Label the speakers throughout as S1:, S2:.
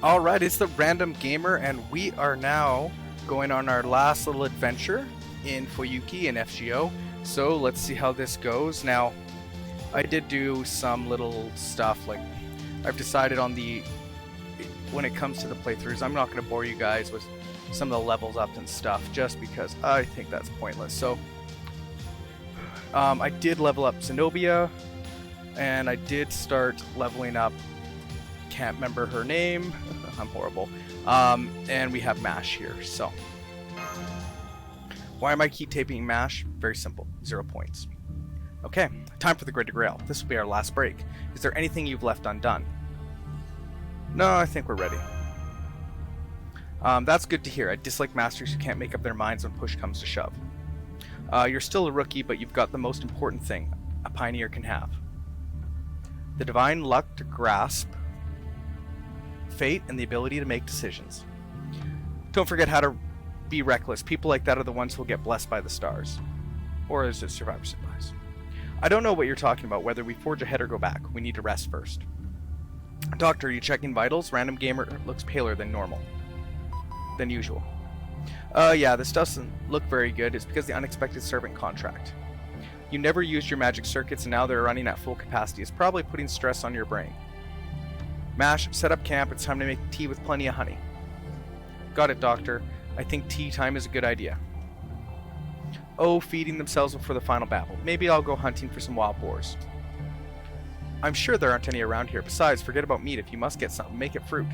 S1: Alright, it's the Random Gamer, and we are now going on our last little adventure in Fuyuki and FGO. So let's see how this goes. Now, I did do some little stuff, like I've decided on when it comes to the playthroughs, I'm not going to bore you guys with some of the levels up and stuff, just because I think that's pointless. So, I did level up Zenobia, and I did start leveling up, can't remember her name, I'm horrible, and we have MASH here. So why am I keep taping MASH? Very simple, 0 points. Okay, time for the Great Grail. This will be our last break. Is there anything you've left undone? No, I think we're ready. That's good to hear. I dislike masters who can't make up their minds when push comes to shove. You're still a rookie, but you've got the most important thing a pioneer can have: the divine luck to grasp fate and the ability to make decisions. Don't forget how to be reckless. People like that are the ones who will get blessed by the stars. Or is it survivor supplies? I don't know what you're talking about, whether we forge ahead or go back. We need to rest first. Doctor, are you checking vitals? Random Gamer looks paler than usual. Yeah, this doesn't look very good. It's because the unexpected servant contract. You never used your magic circuits and now they're running at full capacity. It's probably putting stress on your brain. MASH, set up camp. It's time to make tea with plenty of honey. Got it, Doctor. I think tea time is a good idea. Oh, feeding themselves before the final battle. Maybe I'll go hunting for some wild boars. I'm sure there aren't any around here. Besides, forget about meat. If you must get something, make it fruit.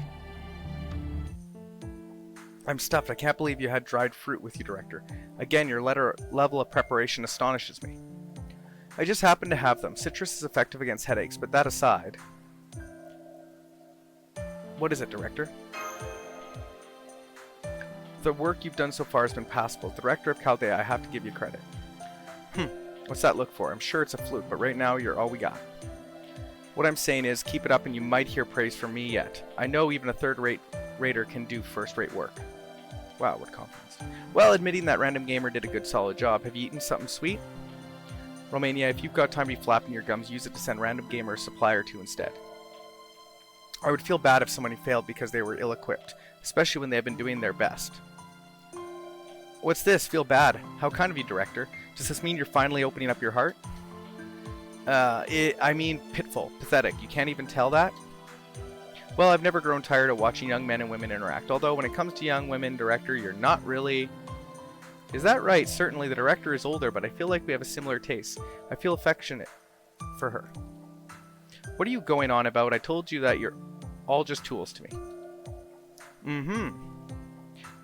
S1: I'm stuffed. I can't believe you had dried fruit with you, Director. Again, your level of preparation astonishes me. I just happen to have them. Citrus is effective against headaches, but that aside... What is it, Director? The work you've done so far has been passable. Director of Chaldea, I have to give you credit. What's that look for? I'm sure it's a fluke, but right now you're all we got. What I'm saying is, keep it up and you might hear praise from me yet. I know even a third-rate raider can do first-rate work. Wow, what confidence. Well, admitting that Random Gamer did a good solid job. Have you eaten something sweet? Romania, if you've got time to be flapping your gums, use it to send Random Gamer a supply or two instead. I would feel bad if someone failed because they were ill-equipped, especially when they have been doing their best. What's this? Feel bad. How kind of you, Director. Does this mean you're finally opening up your heart? I mean, pitiful, pathetic. You can't even tell that? Well, I've never grown tired of watching young men and women interact, although when it comes to young women, Director, you're not really... Is that right? Certainly, the Director is older, but I feel like we have a similar taste. I feel affectionate for her. What are you going on about? I told you that you're all just tools to me.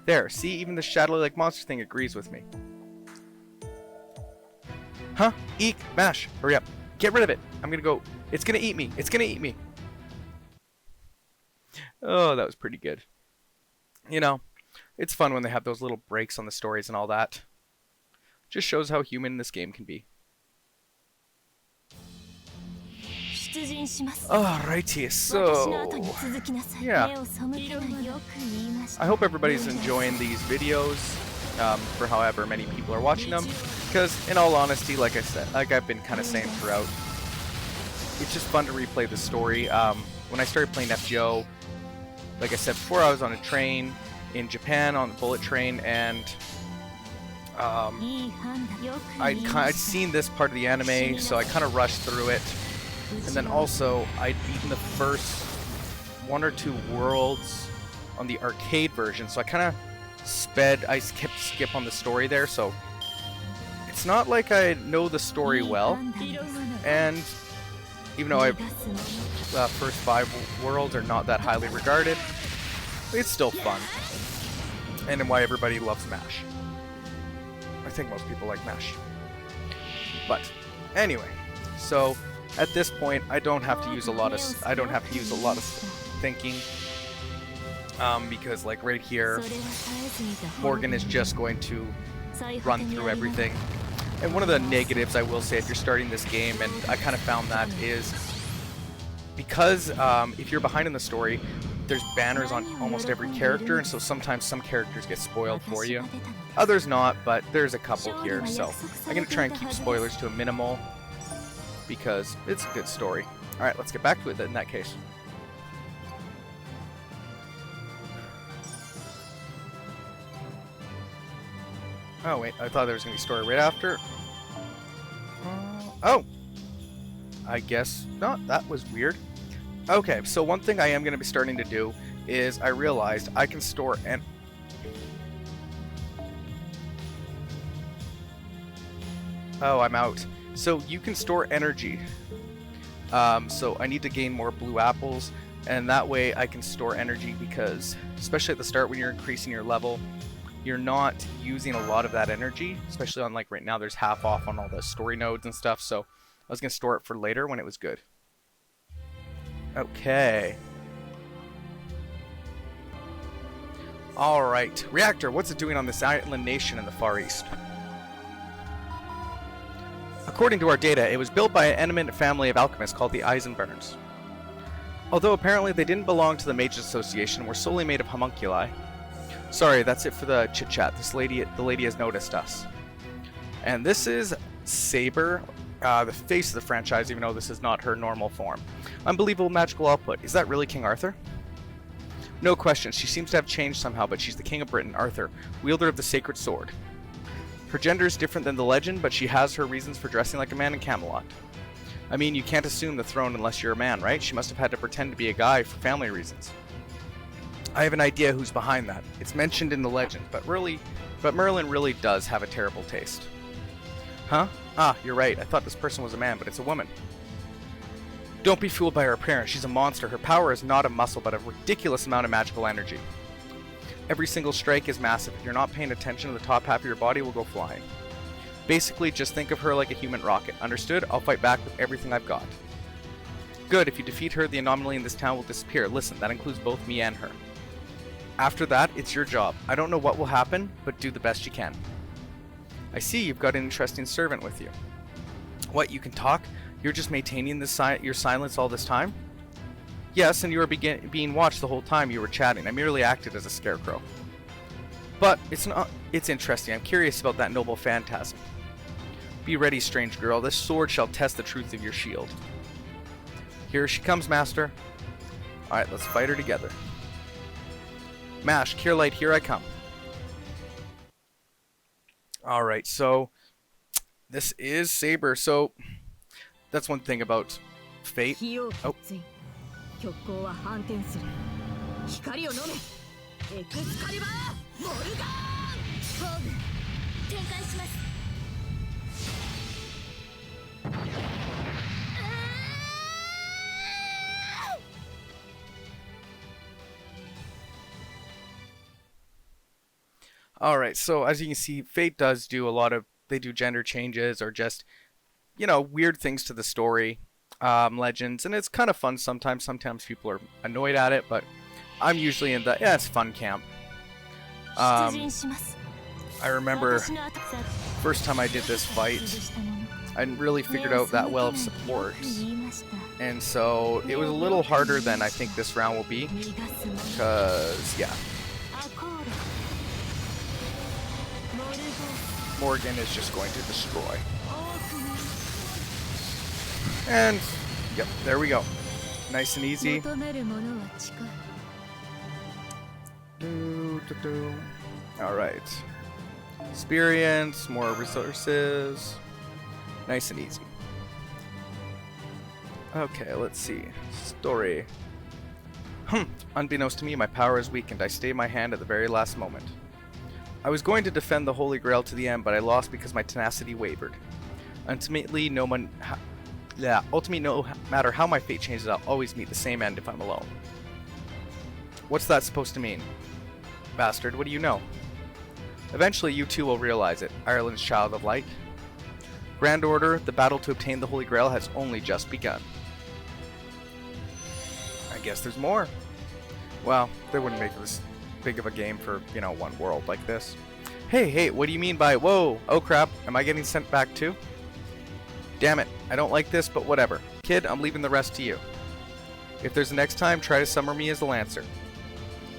S1: There, see, even the shadowy-like monster thing agrees with me. Huh? Eek! MASH! Hurry up. Get rid of it! I'm gonna go... It's gonna eat me! It's gonna eat me! Oh, that was pretty good. You know, it's fun when they have those little breaks on the stories and all that. Just shows how human this game can be. Alrighty, so... Yeah. I hope everybody's enjoying these videos, for however many people are watching them. Because, in all honesty, like I said, like I've been kind of saying throughout, it's just fun to replay the story. When I started playing FGO, like I said before, I was on a train in Japan, on the bullet train, and I'd seen this part of the anime, so I kind of rushed through it. And then also, I'd beaten the first 1 or 2 worlds on the arcade version, so I kind of skip on the story there, so it's not like I know the story well, and even though first 5 worlds are not that highly regarded, it's still fun, and why everybody loves MASH. I think most people like MASH. But anyway, so at this point, I don't have to use a lot of thinking, because like right here, Morgan is just going to run through everything. And one of the negatives I will say if you're starting this game, and I kind of found that, is because if you're behind in the story, there's banners on almost every character, and so sometimes some characters get spoiled for you. Others not, but there's a couple here, so I'm going to try and keep spoilers to a minimal, because it's a good story. Alright, let's get back to it in that case. Oh, wait. I thought there was going to be a story right after. Oh! I guess not. That was weird. Okay, so one thing I am going to be starting to do is I realized I can store and oh, I'm out. So you can store energy. So I need to gain more blue apples, and that way I can store energy because, especially at the start when you're increasing your level, you're not using a lot of that energy, especially on like right now there's half off on all the story nodes and stuff, so I was going to store it for later when it was good. Okay. Alright. Reactor, what's it doing on this island nation in the Far East? According to our data, it was built by an eminent family of alchemists called the Eisenberns. Although apparently they didn't belong to the Mages Association and were solely made of homunculi. Sorry, that's it for the chit-chat. The lady has noticed us. And this is Saber, the face of the franchise, even though this is not her normal form. Unbelievable magical output. Is that really King Arthur? No question, she seems to have changed somehow, but she's the King of Britain, Arthur, wielder of the sacred sword. Her gender is different than the legend, but she has her reasons for dressing like a man in Camelot. I mean, you can't assume the throne unless you're a man, right? She must have had to pretend to be a guy for family reasons. I have an idea who's behind that. It's mentioned in the legend, but Merlin really does have a terrible taste. Huh? Ah, you're right. I thought this person was a man, but it's a woman. Don't be fooled by her appearance. She's a monster. Her power is not a muscle, but a ridiculous amount of magical energy. Every single strike is massive. If you're not paying attention, the top half of your body will go flying. Basically, just think of her like a human rocket. Understood? I'll fight back with everything I've got. Good. If you defeat her, the anomaly in this town will disappear. Listen, that includes both me and her. After that, it's your job. I don't know what will happen, but do the best you can. I see you've got an interesting servant with you. What, you can talk? You're just maintaining your silence all this time? Yes, and you were being watched the whole time you were chatting. I merely acted as a scarecrow. But it's interesting. I'm curious about that noble phantasm. Be ready, strange girl. This sword shall test the truth of your shield. Here she comes, master. Alright, let's fight her together. Mash, Kirlight, here I come. Alright, so this is Saber. So that's one thing about Fate. Oh. Alright, so as you can see, Fate does do a lot of, they do gender changes or just, you know, weird things to the story, legends, and it's kind of fun sometimes. Sometimes people are annoyed at it, but I'm usually in the, yeah, it's fun camp. I remember first time I did this fight, I didn't really figured out that well of support, and so it was a little harder than I think this round will be, because, yeah. Morgan is just going to destroy. And, yep, there we go. Nice and easy. Alright. Experience, more resources. Nice and easy. Okay, let's see. Story. Unbeknownst to me, my power is weakened. I stayed my hand at the very last moment. I was going to defend the Holy Grail to the end, but I lost because my tenacity wavered. Ultimately, no matter how my fate changes, I'll always meet the same end if I'm alone. What's that supposed to mean? Bastard, what do you know? Eventually, you too will realize it, Ireland's Child of Light. Grand Order, the battle to obtain the Holy Grail has only just begun. I guess there's more. Well, they wouldn't make this big of a game for, you know, one world like this. Hey, what do you mean by, whoa, oh crap, am I getting sent back too? Damn it, I don't like this, but whatever. Kid, I'm leaving the rest to you. If there's a next time, try to summon me as the Lancer.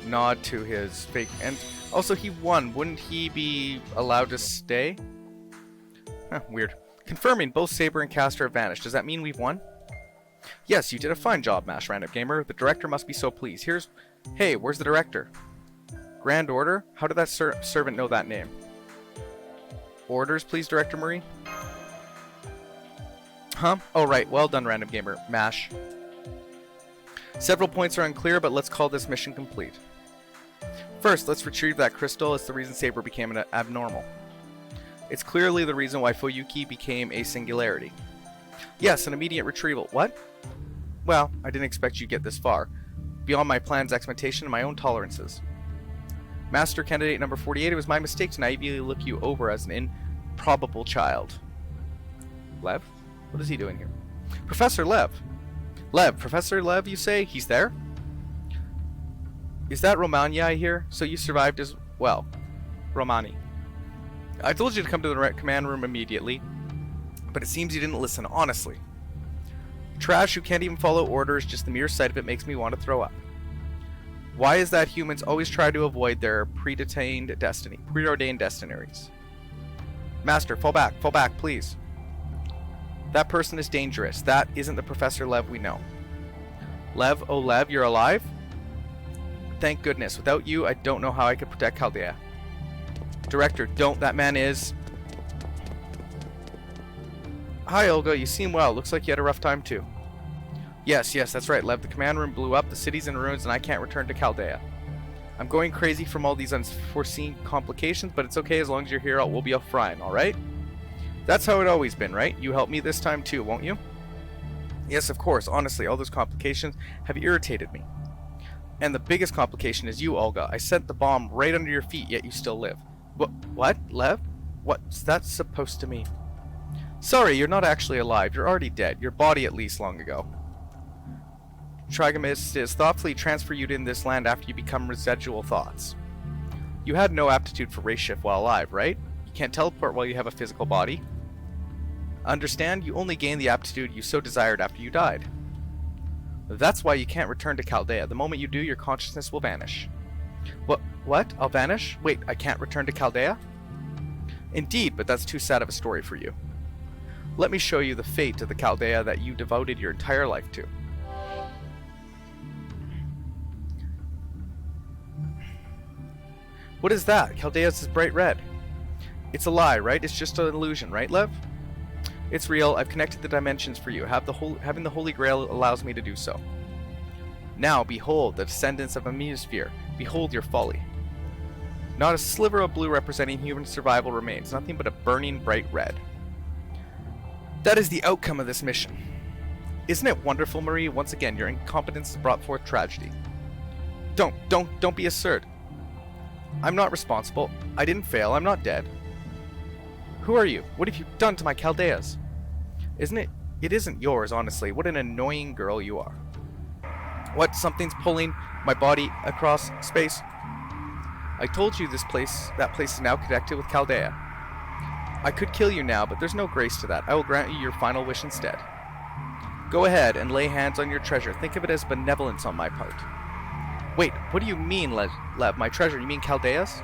S1: Nod to his fake, and also he won, wouldn't he be allowed to stay? Huh, weird. Confirming, both Saber and Caster have vanished. Does that mean we've won? Yes, you did a fine job, Mash Random Gamer. The director must be so pleased. Hey, where's the director? Grand Order? How did that servant know that name? Orders, please, Director Murray. Huh? Oh, right. Well done, Random Gamer. MASH. Several points are unclear, but let's call this mission complete. First, let's retrieve that crystal. It's the reason Saber became an abnormal. It's clearly the reason why Fuyuki became a singularity. Yes, an immediate retrieval. What? Well, I didn't expect you'd get this far. Beyond my plan's expectation and my own tolerances. Master Candidate number 48, it was my mistake to naively look you over as an improbable child. Lev? What is he doing here? Professor Lev! Lev, Professor Lev, you say? He's there? Is that Romania I hear? So you survived as well. Romani. I told you to come to the command room immediately, but it seems you didn't listen, honestly. Trash who can't even follow orders, just the mere sight of it makes me want to throw up. Why is that humans always try to avoid their preordained destinaries? Master, fall back, please. That person is dangerous. That isn't the Professor Lev we know. Lev, oh Lev, you're alive? Thank goodness. Without you, I don't know how I could protect Chaldea. Director, don't. That man is... Hi, Olga. You seem well. Looks like you had a rough time, too. Yes, that's right, Lev. The command room blew up, the city's in ruins, and I can't return to Chaldea. I'm going crazy from all these unforeseen complications, but it's okay as long as you're here. We'll be fine, alright? That's how it always been, right? You help me this time, too, won't you? Yes, of course. Honestly, all those complications have irritated me. And the biggest complication is you, Olga. I sent the bomb right under your feet, yet you still live. What? Lev? What's that supposed to mean? Sorry, you're not actually alive. You're already dead. Your body, at least, long ago. Trigamist is thoughtfully transfer you to this land after you become residual thoughts. You had no aptitude for race shift while alive, right? You can't teleport while you have a physical body. Understand? You only gain the aptitude you so desired after you died. That's why you can't return to Chaldea. The moment you do, your consciousness will vanish. What? I'll vanish? Wait, I can't return to Chaldea? Indeed, but that's too sad of a story for you. Let me show you the fate of the Chaldea that you devoted your entire life to. What is that? Chaldea's is bright red. It's a lie, right? It's just an illusion, right, Lev? It's real. I've connected the dimensions for you. Having the Holy Grail allows me to do so. Now, behold, the descendants of a mesosphere. Behold your folly. Not a sliver of blue representing human survival remains. Nothing but a burning bright red. That is the outcome of this mission. Isn't it wonderful, Marie? Once again, your incompetence has brought forth tragedy. Don't be absurd. I'm not responsible. I didn't fail. I'm not dead. Who are you? What have you done to my Chaldeas? It isn't yours, honestly. What an annoying girl you are. What? Something's pulling my body across space? I told you that place is now connected with Chaldea. I could kill you now, but there's no grace to that. I will grant you your final wish instead. Go ahead and lay hands on your treasure. Think of it as benevolence on my part. Wait, what do you mean, Lev? My treasure? You mean Chaldeas?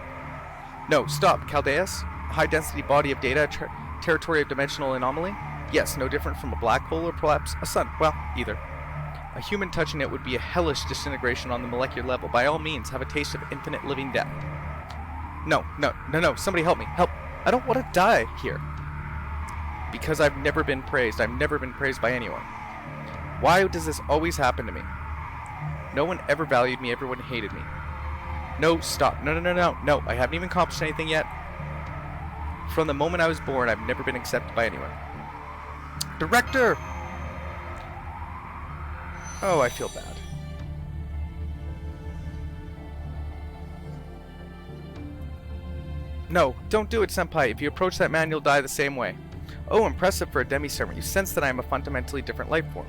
S1: No, stop. Chaldeas? A high-density body of data, territory of dimensional anomaly? Yes, no different from a black hole or perhaps a sun. Well, either. A human touching it would be a hellish disintegration on the molecular level. By all means, have a taste of infinite living death. No. Somebody help me. Help. I don't want to die here. Because I've never been praised. I've never been praised by anyone. Why does this always happen to me? No one ever valued me. Everyone hated me. No, stop. No. I haven't even accomplished anything yet. From the moment I was born, I've never been accepted by anyone. Director! Oh, I feel bad. No, don't do it, Senpai. If you approach that man, you'll die the same way. Oh, impressive for a demi-servant. You sense that I am a fundamentally different life form.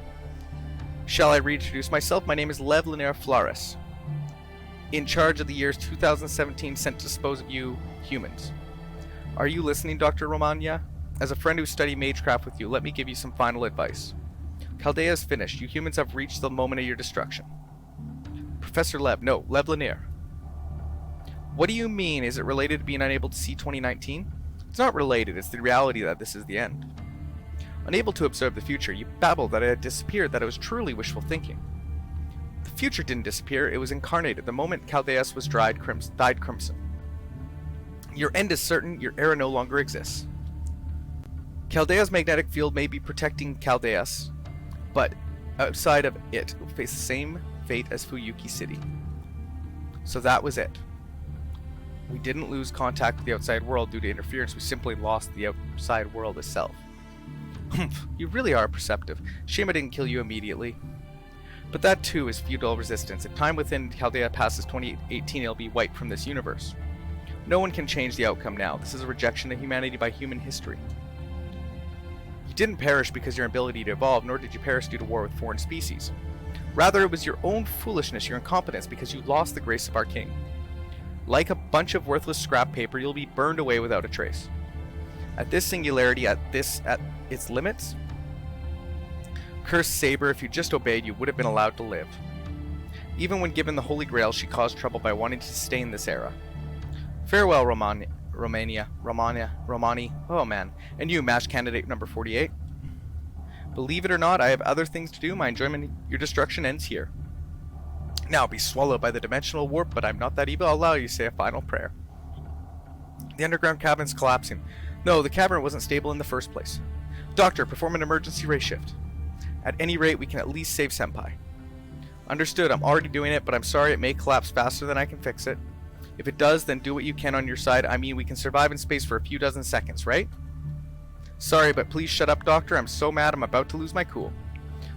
S1: Shall I reintroduce myself? My name is Lev Linear Flores. In charge of the years 2017 sent to dispose of you humans. Are you listening, Dr. Romania? As a friend who studied magecraft with you, let me give you some final advice. Chaldea is finished. You humans have reached the moment of your destruction. Professor Lev. No, Lev Linear. What do you mean? Is it related to being unable to see 2019? It's not related. It's the reality that this is the end. Unable to observe the future, you babbled that it had disappeared, that it was truly wishful thinking. The future didn't disappear. It was incarnated the moment Chaldeas was dyed crimson. Your end is certain, your era no longer exists. Chaldea's magnetic field may be protecting Chaldeas, but outside of it will face the same fate as Fuyuki City. So that was it. We didn't lose contact with the outside world due to interference, we simply lost the outside world itself. You really are perceptive. Shame I didn't kill you immediately. But that too is feudal resistance. If time within Chaldea passes 2018, it'll be wiped from this universe. No one can change the outcome now. This is a rejection of humanity by human history. You didn't perish because of your ability to evolve, nor did you perish due to war with foreign species. Rather, it was your own foolishness, your incompetence, because you lost the grace of our king. Like a bunch of worthless scrap paper, you'll be burned away without a trace. At this singularity, at its limits, cursed Saber, if you just obeyed, you would have been allowed to live. Even when given the Holy Grail, she caused trouble by wanting to sustain this era. Farewell, Romani. Oh man. And you, MASH candidate number 48. Believe it or not, I have other things to do. My enjoyment of your destruction ends here. Now be swallowed by the dimensional warp, but I'm not that evil. I'll allow you to say a final prayer. The underground cavern's collapsing. No, the cavern wasn't stable in the first place. Doctor, perform an emergency ray shift. At any rate, we can at least save Senpai. Understood, I'm already doing it, but I'm sorry it may collapse faster than I can fix it. If it does, then do what you can on your side. I mean, we can survive in space for a few dozen seconds, right? Sorry, but please shut up, Doctor. I'm so mad I'm about to lose my cool.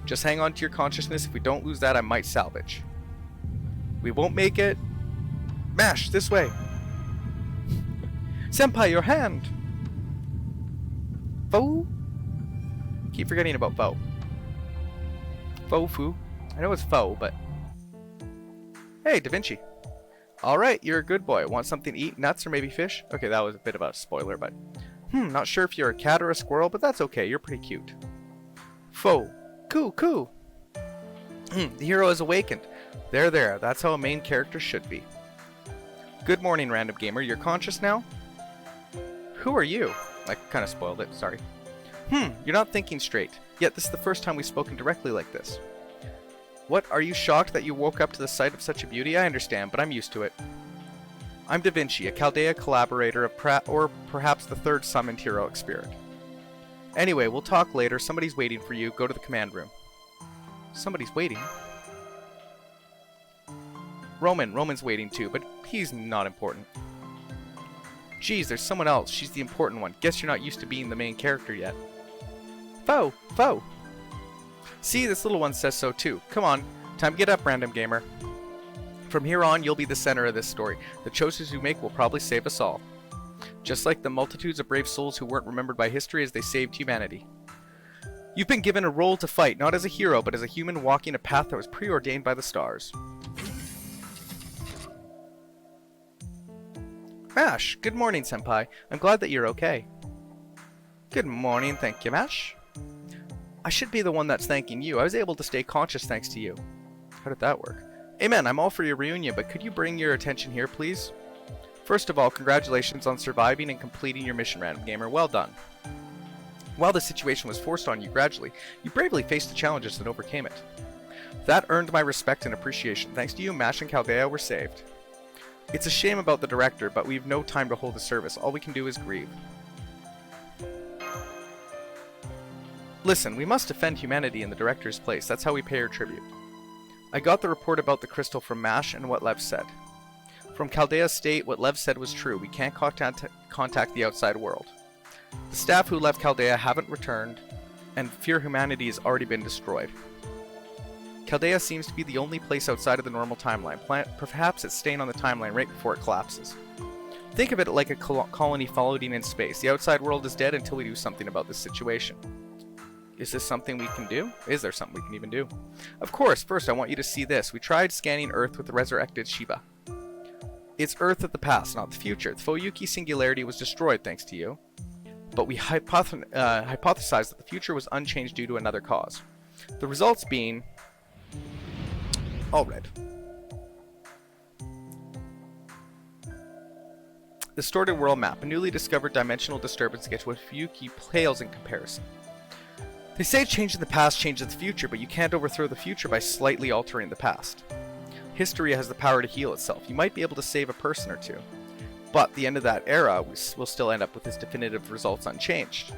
S1: Just hang on to your consciousness. If we don't lose that, I might salvage. We won't make it. MASH, this way. Senpai, your hand. Foe? Keep forgetting about Foe. Fofu. I know it's Foe, but... Hey, Da Vinci. Alright, you're a good boy. Want something to eat? Nuts or maybe fish? Okay, that was a bit of a spoiler, but... not sure if you're a cat or a squirrel, but that's okay. You're pretty cute. Foe. Coo. The hero has awakened. There. That's how a main character should be. Good morning, random gamer. You're conscious now? Who are you? I kind of spoiled it, sorry. You're not thinking straight. Yet this is the first time we've spoken directly like this. What, are you shocked that you woke up to the sight of such a beauty? I understand, but I'm used to it. I'm Da Vinci, a Chaldea collaborator of or perhaps the third summoned heroic spirit. Anyway, we'll talk later. Somebody's waiting for you. Go to the command room. Somebody's waiting? Roman's waiting too, but he's not important. Geez, there's someone else. She's the important one. Guess you're not used to being the main character yet. Foe! See, this little one says so too. Come on, time to get up, random gamer. From here on, you'll be the center of this story. The choices you make will probably save us all. Just like the multitudes of brave souls who weren't remembered by history as they saved humanity. You've been given a role to fight, not as a hero, but as a human walking a path that was preordained by the stars. MASH, good morning, Senpai. I'm glad that you're okay. Good morning, thank you, MASH. I should be the one that's thanking you. I was able to stay conscious thanks to you. How did that work? Amen, I'm all for your reunion, but could you bring your attention here, please? First of all, congratulations on surviving and completing your mission, random gamer. Well done. While the situation was forced on you gradually, you bravely faced the challenges and overcame it. That earned my respect and appreciation. Thanks to you, MASH and Chaldea were saved. It's a shame about the director, but we've no time to hold a service. All we can do is grieve. Listen, we must defend humanity in the director's place. That's how we pay our tribute. I got the report about the crystal from MASH and what Lev said. From Chaldea's state, what Lev said was true. We can't contact the outside world. The staff who left Chaldea haven't returned, and fear humanity has already been destroyed. Chaldea seems to be the only place outside of the normal timeline. Perhaps it's staying on the timeline right before it collapses. Think of it like a colony floating in space. The outside world is dead until we do something about this situation. Is this something we can do? Is there something we can even do? Of course, first I want you to see this. We tried scanning Earth with the resurrected Shiva. It's Earth of the past, not the future. The Fuyuki singularity was destroyed thanks to you. But we hypothesized that the future was unchanged due to another cause. The results being... all red. Distorted world map. A newly discovered dimensional disturbance against what Fuyuki pales in comparison. They say changing the past changes the future, but you can't overthrow the future by slightly altering the past. History has the power to heal itself. You might be able to save a person or two. But the end of that era, we'll still end up with his definitive results unchanged.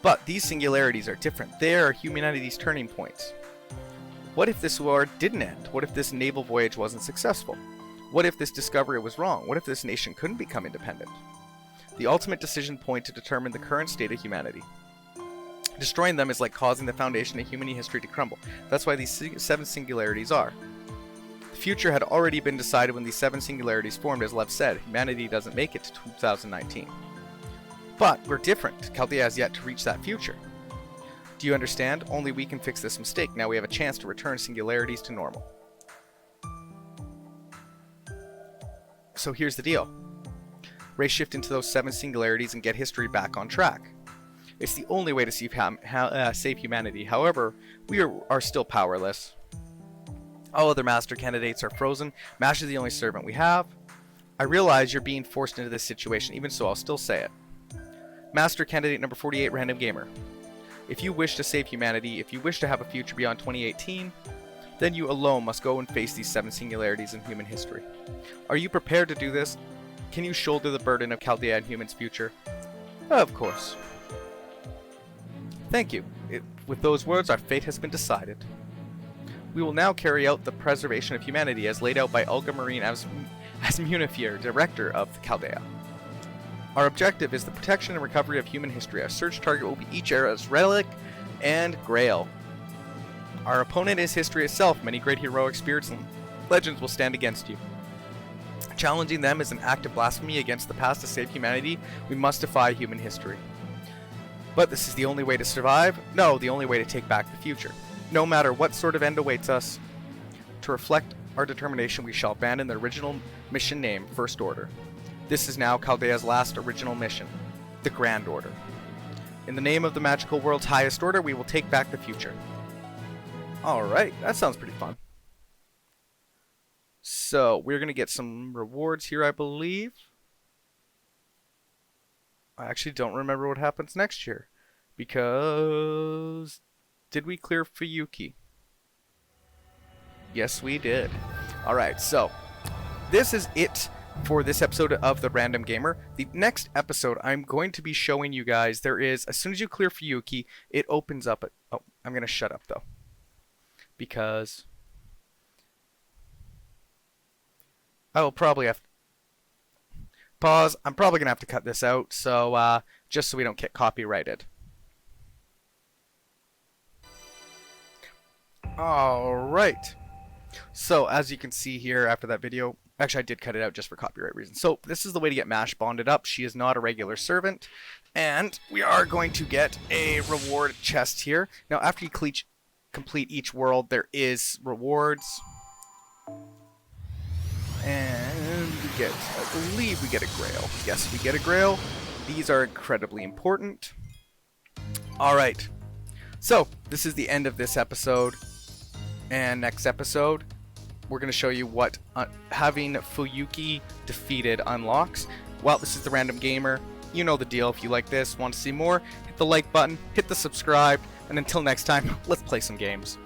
S1: But these singularities are different. They are humanity's turning points. What if this war didn't end? What if this naval voyage wasn't successful? What if this discovery was wrong? What if this nation couldn't become independent? The ultimate decision point to determine the current state of humanity. Destroying them is like causing the foundation of human history to crumble. That's why these 7 singularities are. The future had already been decided when these 7 singularities formed. As Lev said, humanity doesn't make it to 2019. But we're different. Chaldea has yet to reach that future. Do you understand? Only we can fix this mistake. Now we have a chance to return singularities to normal. So here's the deal. Race shift into those 7 singularities and get history back on track. It's the only way to save humanity. However, we are still powerless. All other master candidates are frozen. Mash is the only servant we have. I realize you're being forced into this situation. Even so, I'll still say it. Master candidate number 48, Random Gamer. If you wish to save humanity, if you wish to have a future beyond 2018, then you alone must go and face these 7 singularities in human history. Are you prepared to do this? Can you shoulder the burden of Chaldea and humans' future? Of course. Thank you. With those words, our fate has been decided. We will now carry out the preservation of humanity as laid out by Olga Marine as Munifier, director of the Chaldea. Our objective is the protection and recovery of human history. Our search target will be each era's relic and grail. Our opponent is history itself. Many great heroic spirits and legends will stand against you. Challenging them is an act of blasphemy against the past. To save humanity, we must defy human history. But this is the only way to survive? No, the only way to take back the future. No matter what sort of end awaits us, to reflect our determination, we shall abandon the original mission name, First Order. This is now Chaldea's last original mission, the Grand Order. In the name of the magical world's highest order, we will take back the future. Alright, that sounds pretty fun. So, we're going to get some rewards here, I believe. I actually don't remember what happens next year. Because... did we clear Fuyuki? Yes, we did. Alright, so... this is it for this episode of The Random Gamer. The next episode, I'm going to be showing you guys, there is, as soon as you clear Fuyuki, it opens up... oh, I'm going to shut up, though. Because... I will probably have... pause. I'm probably going to have to cut this out, so just so we don't get copyrighted. Alright. So, as you can see here after that video, actually I did cut it out just for copyright reasons. So, this is the way to get Mash bonded up. She is not a regular servant. And we are going to get a reward chest here. Now, after you complete each world, there is rewards. And we get, I believe we get a grail. Yes, we get a grail. These are incredibly important. Alright. So, this is the end of this episode. And next episode, we're going to show you what having Fuyuki defeated unlocks. Well, this is The Random Gamer. You know the deal. If you like this, want to see more, hit the like button, hit the subscribe, and until next time, let's play some games.